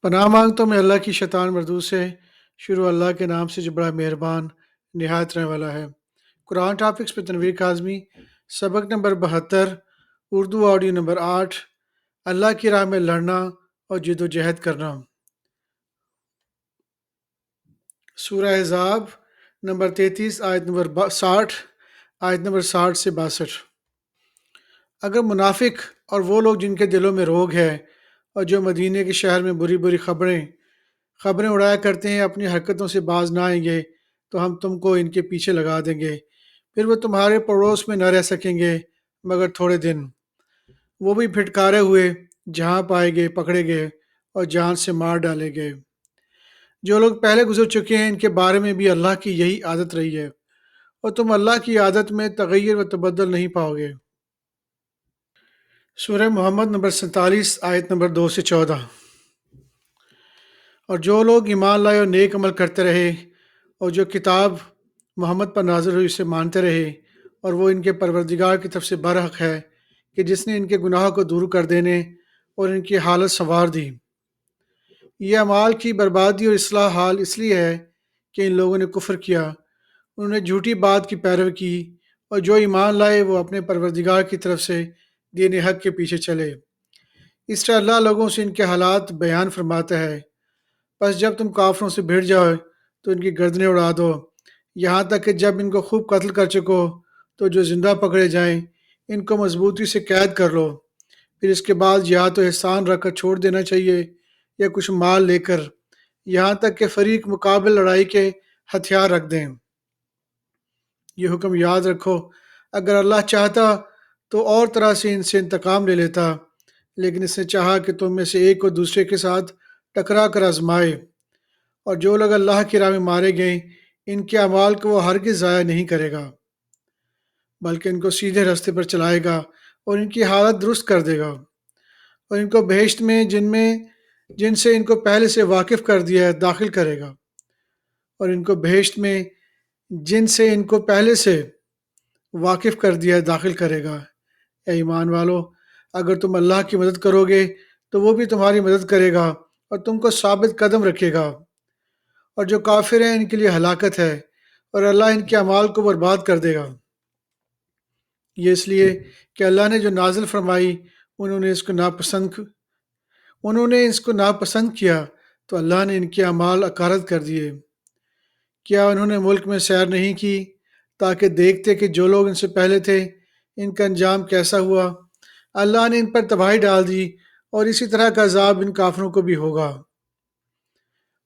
پناہ مانگتا ہوں میں اللہ کی شیطان مردود سے۔ شروع اللہ کے نام سے جو بڑا مہربان نہایت رحم والا ہے۔ قرآن ٹاپکس پہ تنویر کاظمی، سبق نمبر 72، اردو آڈیو نمبر 8۔ اللہ کی راہ میں لڑنا اور جد و جہد کرنا۔ سورہ احزاب نمبر 33 آیت نمبر 60، آیت نمبر 60 سے 62۔ اگر منافق اور وہ لوگ جن کے دلوں میں روگ ہے اور جو مدینے کے شہر میں بری بری خبریں اڑایا کرتے ہیں اپنی حرکتوں سے باز نہ آئیں گے تو ہم تم کو ان کے پیچھے لگا دیں گے، پھر وہ تمہارے پڑوس میں نہ رہ سکیں گے مگر تھوڑے دن۔ وہ بھی پھٹکارے ہوئے جہاں پائے گئے پکڑے گئے اور جان سے مار ڈالے گئے۔ جو لوگ پہلے گزر چکے ہیں ان کے بارے میں بھی اللہ کی یہی عادت رہی ہے، اور تم اللہ کی عادت میں تغیر و تبدل نہیں پاؤ گے۔ سورہ محمد نمبر 47 آیت نمبر 2 سے 14۔ اور جو لوگ ایمان لائے اور نیک عمل کرتے رہے اور جو کتاب محمد پر نازل ہوئی اسے مانتے رہے، اور وہ ان کے پروردگار کی طرف سے برحق ہے کہ جس نے ان کے گناہوں کو دور کر دینے اور ان کی حالت سنوار دی۔ یہ اعمال کی بربادی اور اصلاح حال اس لیے ہے کہ ان لوگوں نے کفر کیا، انہوں نے جھوٹی بات کی پیروی کی، اور جو ایمان لائے وہ اپنے پروردگار کی طرف سے دین حق کے پیچھے چلے۔ اس طرح اللہ لوگوں سے ان کے حالات بیان فرماتا ہے۔ پس جب تم کافروں سے بھیڑ جاؤ تو ان کی گردنیں اڑا دو، یہاں تک کہ جب ان کو خوب قتل کر چکو تو جو زندہ پکڑے جائیں ان کو مضبوطی سے قید کر لو، پھر اس کے بعد یا تو احسان رکھ کر چھوڑ دینا چاہیے یا کچھ مال لے کر، یہاں تک کہ فریق مقابل لڑائی کے ہتھیار رکھ دیں۔ یہ حکم یاد رکھو، اگر اللہ چاہتا تو اور طرح سے ان سے انتقام لے لیتا، لیکن اس نے چاہا کہ تم میں سے ایک کو دوسرے کے ساتھ ٹکرا کر آزمائے۔ اور جو لوگ اللہ کی راہ میں مارے گئے ان کے اعمال کو وہ ہرگز ضائع نہیں کرے گا، بلکہ ان کو سیدھے راستے پر چلائے گا اور ان کی حالت درست کر دے گا، اور ان کو بہشت میں جن سے ان کو پہلے سے واقف کر دیا ہے داخل کرے گا، اور ان کو بہشت میں جن سے ان کو پہلے سے واقف کر دیا ہے داخل کرے گا۔ اے ایمان والو، اگر تم اللہ کی مدد کرو گے تو وہ بھی تمہاری مدد کرے گا اور تم کو ثابت قدم رکھے گا، اور جو کافر ہیں ان کے لیے ہلاکت ہے، اور اللہ ان کے اعمال کو برباد کر دے گا۔ یہ اس لیے کہ اللہ نے جو نازل فرمائی انہوں نے اس کو ناپسند کیا تو اللہ نے ان کے اعمال اکارت کر دیے۔ کیا انہوں نے ملک میں سیر نہیں کی تاکہ دیکھتے کہ جو لوگ ان سے پہلے تھے ان کا انجام کیسا ہوا؟ اللہ نے ان پر تباہی ڈال دی، اور اسی طرح کا عذاب ان کافروں کو بھی ہوگا۔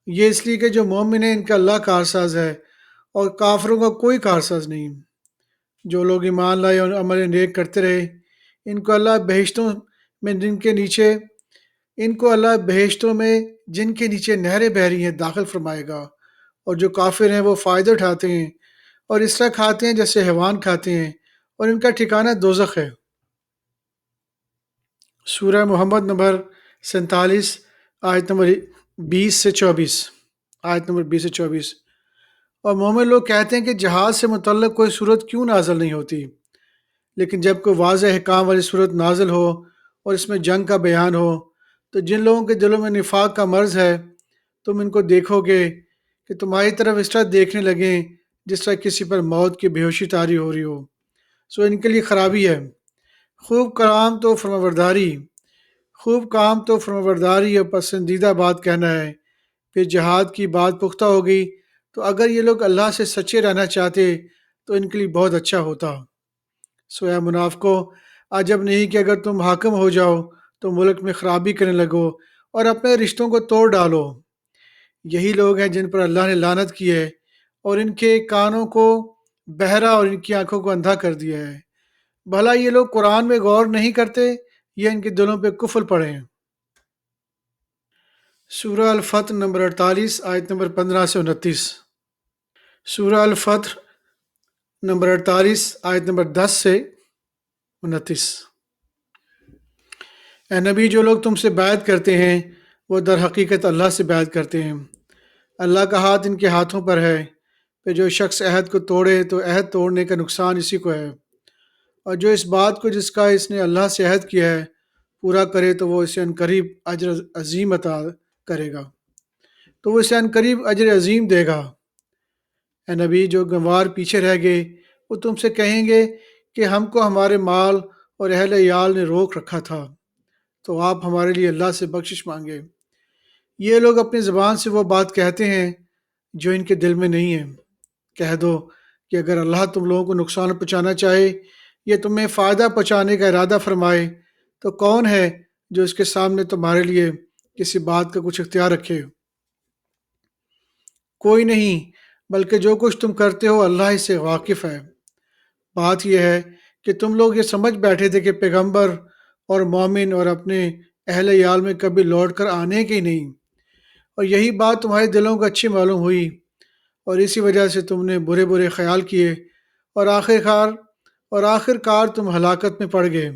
یہ اس لیے کہ جو مومن ہیں ان کا اللہ کارساز ہے اور کافروں کا کوئی کارساز نہیں۔ جو لوگ ایمان لائے اور عمل نیک کرتے رہے ان کو اللہ بہشتوں میں جن کے نیچے نہریں بہہ رہی ہیں داخل فرمائے گا، اور جو کافر ہیں وہ فائدہ اٹھاتے ہیں اور اس طرح کھاتے ہیں جیسے حیوان کھاتے ہیں، اور ان کا ٹھکانہ دوزخ ہے۔ سورہ محمد نمبر 47 آیت نمبر 20 سے 24۔ آیت نمبر 20 سے 24۔ اور مومن لوگ کہتے ہیں کہ جہاد سے متعلق کوئی صورت کیوں نازل نہیں ہوتی، لیکن جب کوئی واضح احکام والی صورت نازل ہو اور اس میں جنگ کا بیان ہو تو جن لوگوں کے دلوں میں نفاق کا مرض ہے تم ان کو دیکھو گے کہ تمہاری طرف اس طرح دیکھنے لگیں جس طرح کسی پر موت کی بے ہوشی طاری ہو رہی ہو، سو ان کے لیے خرابی ہے۔ خوب کام تو فرمانبرداری اور پسندیدہ بات کہنا ہے، پھر جہاد کی بات پختہ ہو گئی تو اگر یہ لوگ اللہ سے سچے رہنا چاہتے تو ان کے لیے بہت اچھا ہوتا۔ سو اے منافقو، عجب نہیں کہ اگر تم حاکم ہو جاؤ تو ملک میں خرابی کرنے لگو اور اپنے رشتوں کو توڑ ڈالو۔ یہی لوگ ہیں جن پر اللہ نے لعنت کی ہے، اور ان کے کانوں کو بہرا اور ان کی آنکھوں کو اندھا کر دیا ہے۔ بھلا یہ لوگ قرآن میں غور نہیں کرتے یا ان کے دلوں پہ کفر پڑے ہیں؟ سورہ الفتح نمبر 48 آیت نمبر 15 سے 29۔ سورہ الفتح نمبر 48 آیت نمبر 10 سے 29۔ اے نبی، جو لوگ تم سے بیعت کرتے ہیں وہ در حقیقت اللہ سے بیعت کرتے ہیں، اللہ کا ہاتھ ان کے ہاتھوں پر ہے، پھر جو شخص عہد کو توڑے تو عہد توڑنے کا نقصان اسی کو ہے، اور جو اس بات کو جس کا اس نے اللہ سے عہد کیا ہے پورا کرے تو وہ اسے عنقریب اجر عظیم عطا کرے گا تو وہ اسے عنقریب اجر عظیم دے گا۔ اے نبی، جو گنوار پیچھے رہ گئے وہ تم سے کہیں گے کہ ہم کو ہمارے مال اور اہل عیال نے روک رکھا تھا، تو آپ ہمارے لیے اللہ سے بخشش مانگے۔ یہ لوگ اپنی زبان سے وہ بات کہتے ہیں جو ان کے دل میں نہیں ہے۔ کہہ دو کہ اگر اللہ تم لوگوں کو نقصان پہنچانا چاہے یا تمہیں فائدہ پہنچانے کا ارادہ فرمائے تو کون ہے جو اس کے سامنے تمہارے لیے کسی بات کا کچھ اختیار رکھے؟ کوئی نہیں، بلکہ جو کچھ تم کرتے ہو اللہ اس سے واقف ہے۔ بات یہ ہے کہ تم لوگ یہ سمجھ بیٹھے تھے کہ پیغمبر اور مومن اور اپنے اہل عیال میں کبھی لوٹ کر آنے کے نہیں، اور یہی بات تمہارے دلوں کو اچھی معلوم ہوئی اور اسی وجہ سے تم نے برے برے خیال کیے اور آخر کار تم ہلاکت میں پڑ گئے۔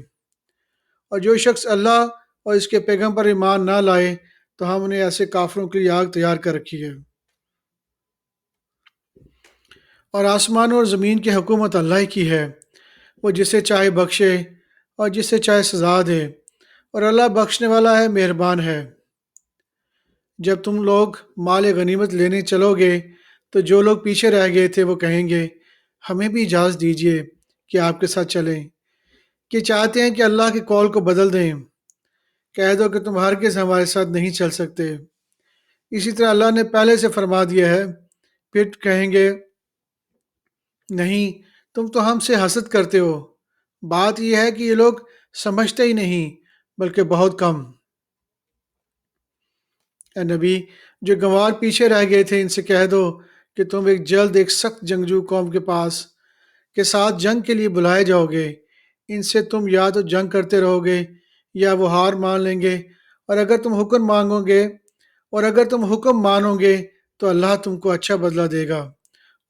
اور جو شخص اللہ اور اس کے پیغمبر ایمان نہ لائے تو ہم نے ایسے کافروں کے لیے آگ تیار کر رکھی ہے۔ اور آسمان اور زمین کی حکومت اللہ کی ہے، وہ جسے چاہے بخشے اور جسے چاہے سزا دے، اور اللہ بخشنے والا ہے، مہربان ہے۔ جب تم لوگ مال غنیمت لینے چلو گے تو جو لوگ پیچھے رہ گئے تھے وہ کہیں گے ہمیں بھی اجازت دیجیے کہ آپ کے ساتھ چلیں، کہ چاہتے ہیں کہ اللہ کے قول کو بدل دیں۔ کہہ دو کہ تم ہرگز ہمارے ساتھ نہیں چل سکتے، اسی طرح اللہ نے پہلے سے فرما دیا ہے۔ پھر کہیں گے نہیں، تم تو ہم سے حسد کرتے ہو۔ بات یہ ہے کہ یہ لوگ سمجھتے ہی نہیں، بلکہ بہت کم۔ اے نبی، جو گنوار پیچھے رہ گئے تھے ان سے کہہ دو کہ تم ایک سخت جنگجو قوم کے ساتھ جنگ کے لیے بلائے جاؤ گے۔ ان سے تم یا تو جنگ کرتے رہو گے یا وہ ہار مان لیں گے، اور اگر تم حکم مانو گے تو اللہ تم کو اچھا بدلہ دے گا،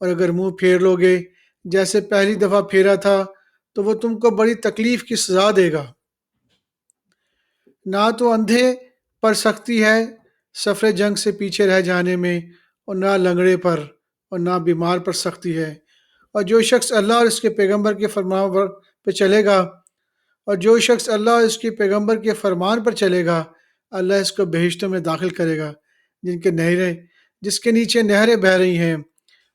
اور اگر منہ پھیر لو گے جیسے پہلی دفعہ پھیرا تھا تو وہ تم کو بڑی تکلیف کی سزا دے گا۔ نہ تو اندھے پر سختی ہے سفر جنگ سے پیچھے رہ جانے میں، اور نہ لنگڑے پر اور نہ بیمار پر سختی ہے، اور جو شخص اللہ اور اس کے پیغمبر کے فرمان پہ چلے گا فرمان پر چلے گا، اللہ اس کو بہشتوں میں داخل کرے گا جس کے نیچے نہریں بہہ رہی ہیں،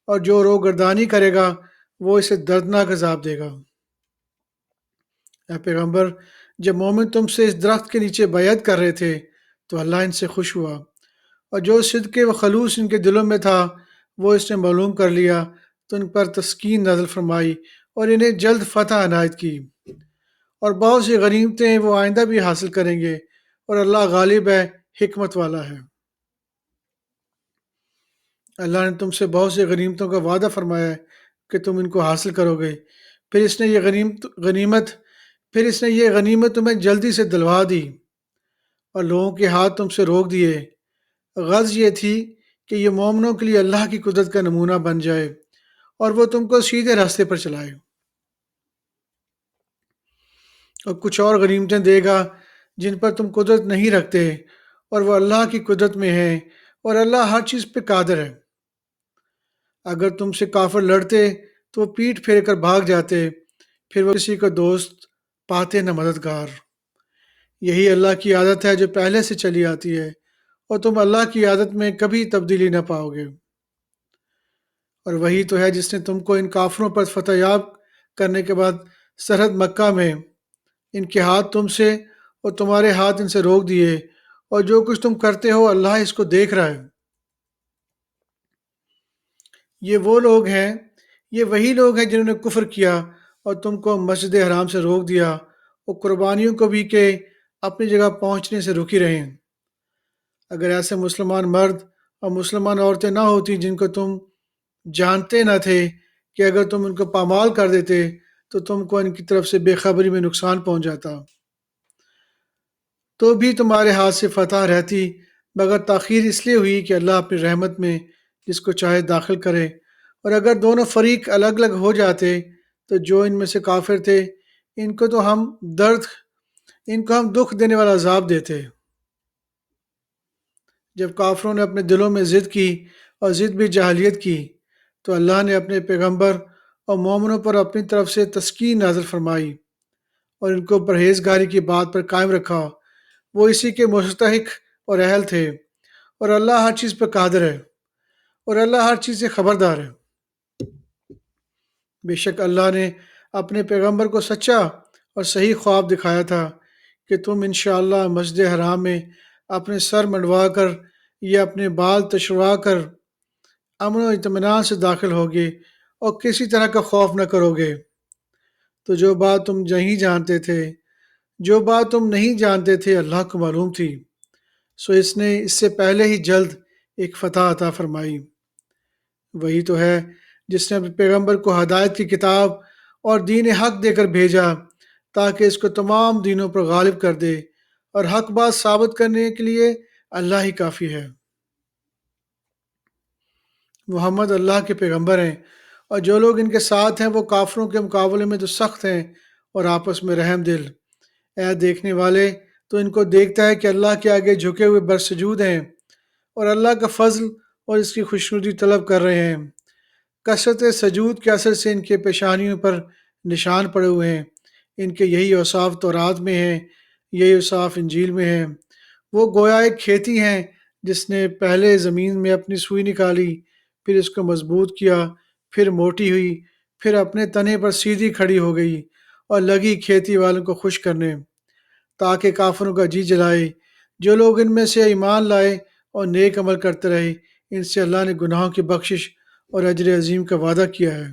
اور جو روگردانی کرے گا وہ اسے دردناک عذاب دے گا۔ اے پیغمبر، جب مومن تم سے اس درخت کے نیچے بیعت کر رہے تھے تو اللہ ان سے خوش ہوا، اور جو صدق و خلوص ان کے دلوں میں تھا وہ اس نے معلوم کر لیا تو ان پر تسکین نازل فرمائی اور انہیں جلد فتح عنایت کی، اور بہت سی غنیمتیں وہ آئندہ بھی حاصل کریں گے، اور اللہ غالب ہے، حکمت والا ہے۔ اللہ نے تم سے بہت سی غنیمتوں کا وعدہ فرمایا ہے کہ تم ان کو حاصل کرو گے، پھر اس نے یہ غنیمت تمہیں جلدی سے دلوا دی اور لوگوں کے ہاتھ تم سے روک دیے۔ غرض یہ تھی کہ یہ مومنوں کے لیے اللہ کی قدرت کا نمونہ بن جائے اور وہ تم کو سیدھے راستے پر چلائے۔ اور کچھ اور غنیمتیں دے گا جن پر تم قدرت نہیں رکھتے، اور وہ اللہ کی قدرت میں ہیں، اور اللہ ہر چیز پہ قادر ہے۔ اگر تم سے کافر لڑتے تو وہ پیٹھ پھیر کر بھاگ جاتے، پھر وہ کسی کو دوست پاتے نہ مددگار۔ یہی اللہ کی عادت ہے جو پہلے سے چلی آتی ہے، اور تم اللہ کی عادت میں کبھی تبدیلی نہ پاؤ گے۔ اور وہی تو ہے جس نے تم کو ان کافروں پر فتح یاب کرنے کے بعد سرحد مکہ میں ان کے ہاتھ تم سے اور تمہارے ہاتھ ان سے روک دیے، اور جو کچھ تم کرتے ہو اللہ اس کو دیکھ رہا ہے۔ یہ وہی لوگ ہیں جنہوں نے کفر کیا اور تم کو مسجد حرام سے روک دیا، اور قربانیوں کو بھی کہ اپنی جگہ پہنچنے سے رکی رہیں۔ اگر ایسے مسلمان مرد اور مسلمان عورتیں نہ ہوتی جن کو تم جانتے نہ تھے کہ اگر تم ان کو پامال کر دیتے تو تم کو ان کی طرف سے بے خبری میں نقصان پہنچ جاتا، تو بھی تمہارے ہاتھ سے فتح رہتی، مگر تاخیر اس لیے ہوئی کہ اللہ اپنی رحمت میں جس کو چاہے داخل کرے۔ اور اگر دونوں فریق الگ الگ ہو جاتے تو جو ان میں سے کافر تھے ان کو ہم دکھ دینے والا عذاب دیتے۔ جب کافروں نے اپنے دلوں میں ضد کی اور ضد بھی جاہلیت کی تو اللہ نے اپنے پیغمبر اور مومنوں پر اپنی طرف سے تسکین نازل فرمائی اور ان کو پرہیزگاری کی بات پر قائم رکھا۔ وہ اسی کے مستحق اور اہل تھے، اور اللہ ہر چیز پر قادر ہے اور اللہ ہر چیز سے خبردار ہے۔ بے شک اللہ نے اپنے پیغمبر کو سچا اور صحیح خواب دکھایا تھا کہ تم انشاءاللہ مسجد حرام میں اپنے سر منڈوا کر یا اپنے بال تشروا کر امن و اطمینان سے داخل ہوگے اور کسی طرح کا خوف نہ کرو گے۔ تو جو بات تم نہیں جانتے تھے، جو بات تم نہیں جانتے تھے اللہ کو معلوم تھی، سو اس نے اس سے پہلے ہی جلد ایک فتح عطا فرمائی۔ وہی تو ہے جس نے اپنے پیغمبر کو ہدایت کی کتاب اور دین حق دے کر بھیجا تاکہ اس کو تمام دینوں پر غالب کر دے، اور حق بات ثابت کرنے کے لیے اللہ ہی کافی ہے۔ محمد اللہ کے پیغمبر ہیں، اور جو لوگ ان کے ساتھ ہیں وہ کافروں کے مقابلے میں تو سخت ہیں اور آپس میں رحم دل۔ اے دیکھنے والے، تو ان کو دیکھتا ہے کہ اللہ کے آگے جھکے ہوئے برسجود ہیں اور اللہ کا فضل اور اس کی خوشنودی طلب کر رہے ہیں۔ کثرت سجود کے اثر سے ان کے پیشانیوں پر نشان پڑے ہوئے ہیں۔ ان کے یہی اوصاف تورات میں ہیں، یہی اوصاف انجیل میں ہیں۔ وہ گویا ایک کھیتی ہیں جس نے پہلے زمین میں اپنی سوئی نکالی، پھر اس کو مضبوط کیا، پھر موٹی ہوئی، پھر اپنے تنے پر سیدھی کھڑی ہو گئی اور لگی کھیتی والوں کو خوش کرنے، تاکہ کافروں کا جی جلائے۔ جو لوگ ان میں سے ایمان لائے اور نیک عمل کرتے رہے، ان سے اللہ نے گناہوں کی بخشش اور اجر عظیم کا وعدہ کیا ہے۔